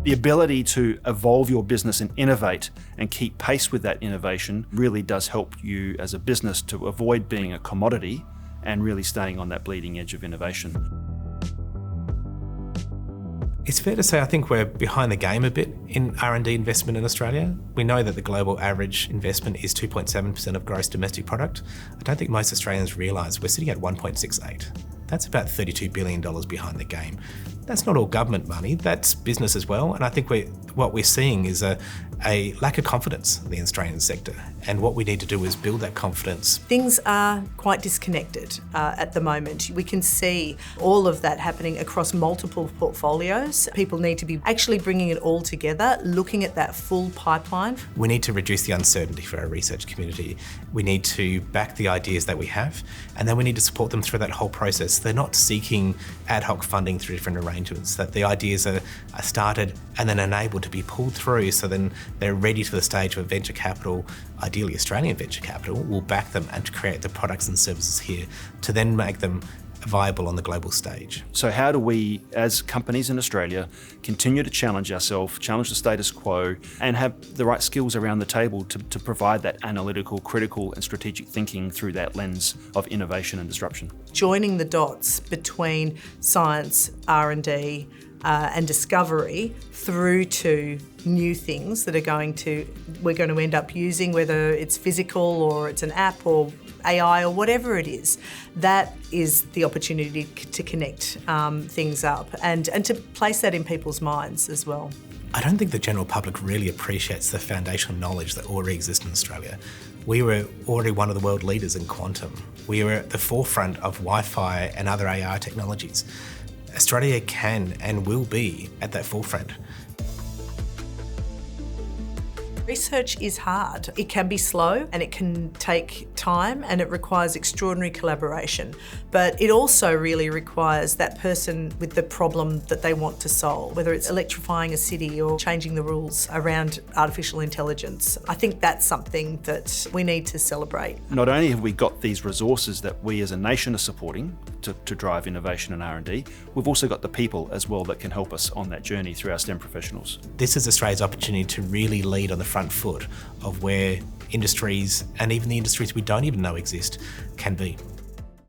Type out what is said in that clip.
The ability to evolve your business and innovate and keep pace with that innovation really does help you as a business to avoid being a commodity and really staying on that bleeding edge of innovation. It's fair to say I think we're behind the game a bit in R&D investment in Australia. We know that the global average investment is 2.7% of gross domestic product. I don't think most Australians realise we're sitting at 1.68. That's about $32 billion behind the game. That's not all government money, that's business as well. And I think what we're seeing is a lack of confidence in the Australian sector. And what we need to do is build that confidence. Things are quite disconnected at the moment. We can see all of that happening across multiple portfolios. People need to be actually bringing it all together, looking at that full pipeline. We need to reduce the uncertainty for our research community. We need to back the ideas that we have, and then we need to support them through that whole process. They're not seeking ad hoc funding through different arrangements, that the ideas are started and then enabled to be pulled through, so then they're ready for the stage where venture capital, ideally Australian venture capital, will back them and create the products and services here to then make them viable on the global stage. So how do we, as companies in Australia, continue to challenge ourselves, challenge the status quo, and have the right skills around the table to provide that analytical, critical and strategic thinking through that lens of innovation and disruption? Joining the dots between science, R&D, and discovery through to new things that we're going to end up using, whether it's physical or it's an app or AI or whatever it is. That is the opportunity to connect things up and to place that in people's minds as well. I don't think the general public really appreciates the foundational knowledge that already exists in Australia. We were already one of the world leaders in quantum. We were at the forefront of Wi-Fi and other AI technologies. Australia can and will be at that forefront. Research is hard. It can be slow and it can take time and it requires extraordinary collaboration. But it also really requires that person with the problem that they want to solve, whether it's electrifying a city or changing the rules around artificial intelligence. I think that's something that we need to celebrate. Not only have we got these resources that we as a nation are supporting to drive innovation and R&D, we've also got the people as well that can help us on that journey through our STEM professionals. This is Australia's opportunity to really lead on the front foot of where industries, and even the industries we don't even know exist, can be.